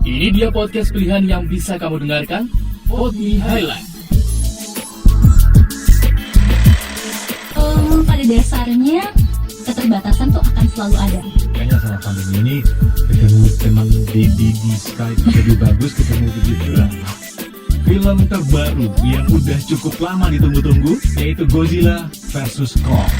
Ini dia podcast pilihan yang bisa kamu dengarkan, Podi Highlight. Pada dasarnya keterbatasan tuh akan selalu ada. Kayaknya sama pandemi ini ketemu teman di Skype jadi bagus ketemu begitu lah. Film terbaru yang udah cukup lama ditunggu-tunggu yaitu Godzilla vs Kong.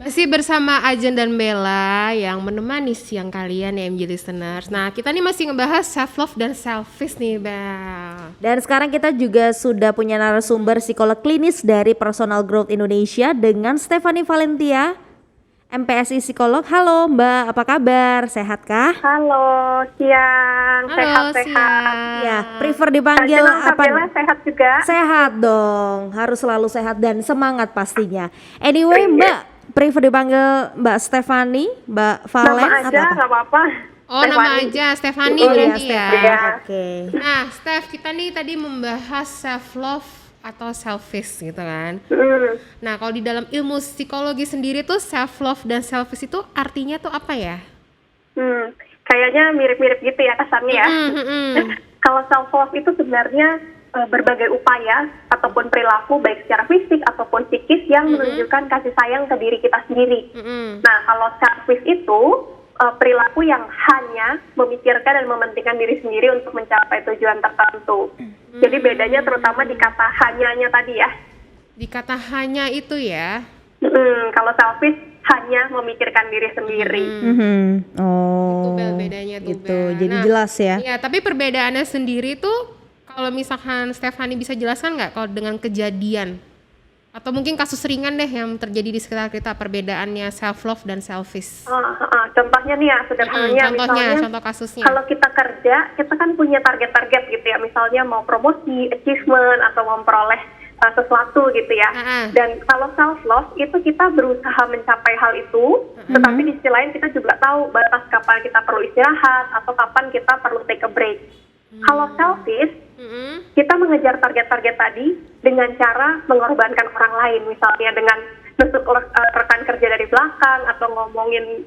Masih bersama Ajen dan Bella yang menemani siang kalian ya MJ listeners. Nah kita nih masih ngebahas self love dan selfish nih Bel. Dan sekarang kita juga sudah punya narasumber psikolog klinis dari Personal Growth Indonesia dengan Stephanie Valentia, MPSI Psikolog. Halo Mbak, apa kabar? Sehat kah? Halo, siang. Halo Sehat-sehat. siang. Ya, prefer dipanggil apa? Bella sehat juga. Sehat dong, harus selalu sehat dan semangat pastinya. Anyway Iya. Mbak, prefer dipanggil Mbak Stephanie, Mbak Valen Nama aja atau apa? nggak apa-apa. Oh nama aja Stephanie Oh iya, berarti ya. Stephanie. Iya. Oke. Nah Steph kita nih tadi membahas self love atau selfish gitu kan. Nah kalau di dalam ilmu psikologi sendiri tuh self love dan selfish itu artinya tuh apa ya? Kayaknya mirip-mirip gitu ya kesannya ya. Kalau self love itu sebenarnya berbagai upaya ataupun perilaku baik secara fisik ataupun psikis yang menunjukkan kasih sayang ke diri kita sendiri. Nah, kalau selfish itu perilaku yang hanya memikirkan dan mementingkan diri sendiri untuk mencapai tujuan tertentu. Jadi bedanya terutama di kata hanyanya tadi ya. Di kata hanya itu ya. Kalau selfish hanya memikirkan diri sendiri. Oh. Itu Bel bedanya tuh gitu. Bel. Jadi Nah, jelas ya. Iya, tapi perbedaannya sendiri tuh kalau misalkan Stephanie bisa jelaskan nggak kalau dengan kejadian atau mungkin kasus ringan deh yang terjadi di sekitar kita perbedaannya self love dan selfish. Contohnya nih ya, sederhananya misalnya contoh kasusnya. kalau kita kerja, kita kan punya target-target gitu ya, misalnya mau promosi, achievement, atau memperoleh sesuatu gitu ya. Dan kalau self love itu kita berusaha mencapai hal itu, tetapi di sisi lain kita juga tahu batas kapan kita perlu istirahat atau kapan kita perlu take a break. Kalau selfish, kita mengejar target-target tadi dengan cara mengorbankan orang lain, misalnya dengan nusuk rekan kerja dari belakang atau ngomongin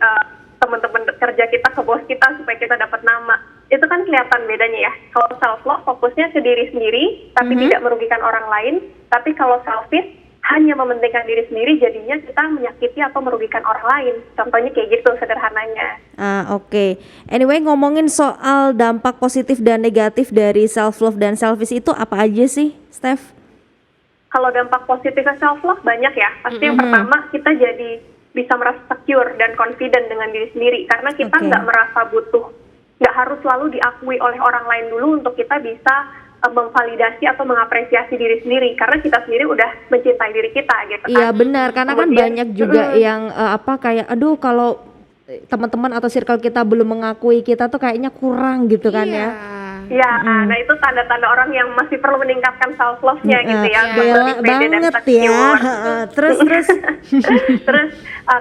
teman-teman kerja kita ke bos kita supaya kita dapat nama. Itu kan kelihatan bedanya ya. Kalau self love fokusnya ke diri sendiri tapi tidak merugikan orang lain, tapi kalau selfish hanya mementingkan diri sendiri, jadinya kita menyakiti atau merugikan orang lain. Contohnya kayak gitu sederhananya. Oke. Anyway, ngomongin soal dampak positif dan negatif dari self love dan selfish itu apa aja sih, Steph? Kalau dampak positifnya self love banyak ya. Pasti yang pertama kita jadi bisa merasa secure dan confident dengan diri sendiri karena kita nggak merasa butuh, nggak harus selalu diakui oleh orang lain dulu untuk kita bisa memvalidasi atau mengapresiasi diri sendiri karena kita sendiri udah mencintai diri kita gitu kan. Iya benar, karena kan banyak juga yang kayak aduh kalau teman-teman atau circle kita belum mengakui kita tuh kayaknya kurang gitu kan ya. Ya, nah itu tanda-tanda orang yang masih perlu meningkatkan self love-nya gitu ya. Bella banget ya. Terus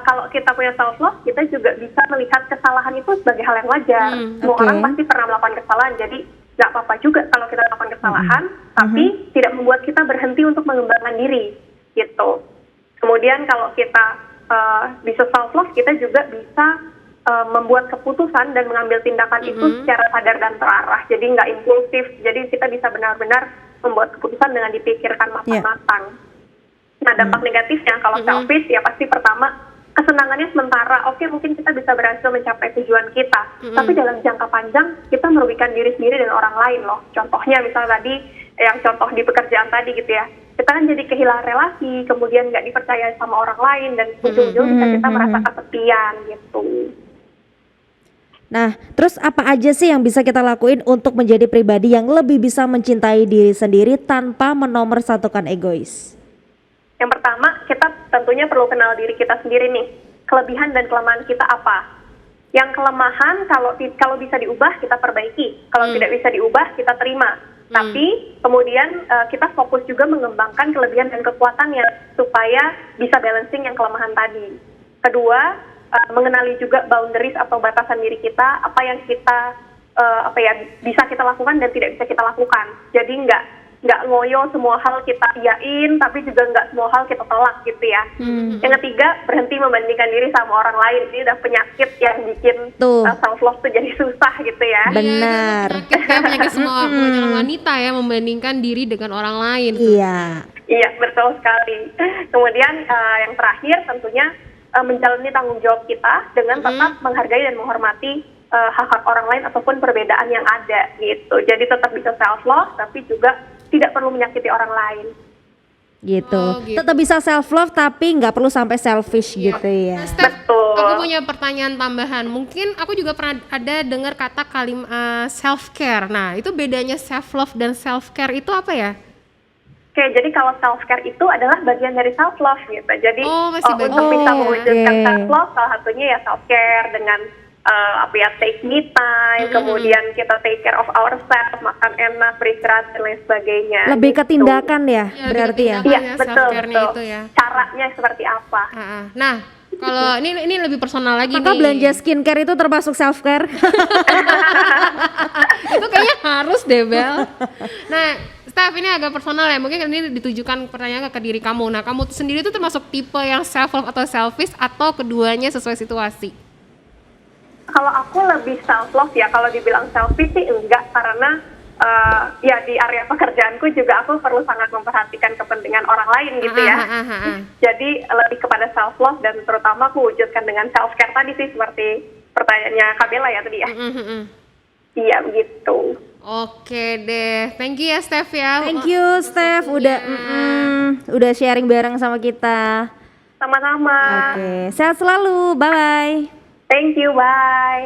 kalau kita punya self love, kita juga bisa melihat kesalahan itu sebagai hal yang wajar. Semua orang pasti pernah melakukan kesalahan, jadi nggak apa-apa juga kalau kita melakukan kesalahan, tapi tidak membuat kita berhenti untuk mengembangkan diri, gitu. Kemudian kalau kita bisa self love, kita juga bisa membuat keputusan dan mengambil tindakan itu secara sadar dan terarah, jadi nggak impulsif. Jadi kita bisa benar-benar membuat keputusan dengan dipikirkan matang-matang. Nah dampak negatifnya kalau selfish ya pasti pertama kesenangannya sementara. Oke, mungkin kita bisa berhasil mencapai tujuan kita, tapi dalam jangka panjang kita merugikan diri sendiri dan orang lain loh. Contohnya misalnya tadi yang contoh di pekerjaan tadi gitu ya, kita kan jadi kehilangan relasi, kemudian nggak dipercaya sama orang lain dan ujung-ujung bisa kita merasa kesepian gitu. Nah, terus apa aja sih yang bisa kita lakuin untuk menjadi pribadi yang lebih bisa mencintai diri sendiri tanpa menomorsatukan egois? Yang pertama, kita tentunya perlu kenal diri kita sendiri nih. Kelebihan dan kelemahan kita apa? Yang kelemahan kalau bisa diubah kita perbaiki. Kalau tidak bisa diubah kita terima. Tapi kemudian kita fokus juga mengembangkan kelebihan dan kekuatannya supaya bisa balancing yang kelemahan tadi. Kedua, mengenali juga boundaries atau batasan diri kita, apa yang kita bisa kita lakukan dan tidak bisa kita lakukan. Jadi nggak nggak ngoyo semua hal kita iyain, tapi juga nggak semua hal kita tolak gitu ya. Yang ketiga, berhenti membandingkan diri sama orang lain. Ini udah penyakit yang bikin Tuh. self love tuh jadi susah gitu ya. Benar. Penyakit semua kebanyakan wanita ya, membandingkan diri dengan orang lain. Iya. Iya, betul sekali. Kemudian yang terakhir tentunya menjalani tanggung jawab kita dengan tetap menghargai dan menghormati hak-hak orang lain ataupun perbedaan yang ada gitu. Jadi tetap bisa self love tapi juga tidak perlu menyakiti orang lain. Gitu. Oh, gitu. Tetap bisa self love tapi nggak perlu sampai selfish gitu ya. Nah, Steph, Betul. aku punya pertanyaan tambahan. Mungkin aku juga pernah ada dengar kata self care. Nah, itu bedanya self love dan self care itu apa ya? Oke, jadi kalau self care itu adalah bagian dari self love gitu. Jadi masih bagian. untuk bisa Oh, mewujudkan oke. self love, salah satunya ya self care dengan take me time, kemudian kita take care of ourselves, makan enak, beristirahat dan lain sebagainya. Lebih ke gitu. tindakan ya, Ya, berarti ya. lebih Iya, ya, betul, self-care-nya betul. itu ya. Caranya seperti apa? Nah, kalau ini lebih personal lagi Maka nih. belanja skincare itu termasuk self care. Itu kayaknya harus deh, Bel. Nah, Steph, ini agak personal ya. Mungkin ini ditujukan pertanyaan ke diri kamu. Nah, kamu sendiri tuh termasuk tipe yang self love atau selfish atau keduanya sesuai situasi? Kalau aku lebih self love ya, kalau dibilang selfish sih enggak, karena ya di area pekerjaanku juga aku perlu sangat memperhatikan kepentingan orang lain gitu ya. Jadi lebih kepada self love dan terutama aku wujudkan dengan self care tadi sih, seperti pertanyaannya Kak Bella ya tadi ya. Iya begitu. Oke deh, thank you ya Steph ya. Thank you Steph udah sharing bareng sama kita. Sama-sama. Oke, sehat selalu. Bye bye. Thank you, bye.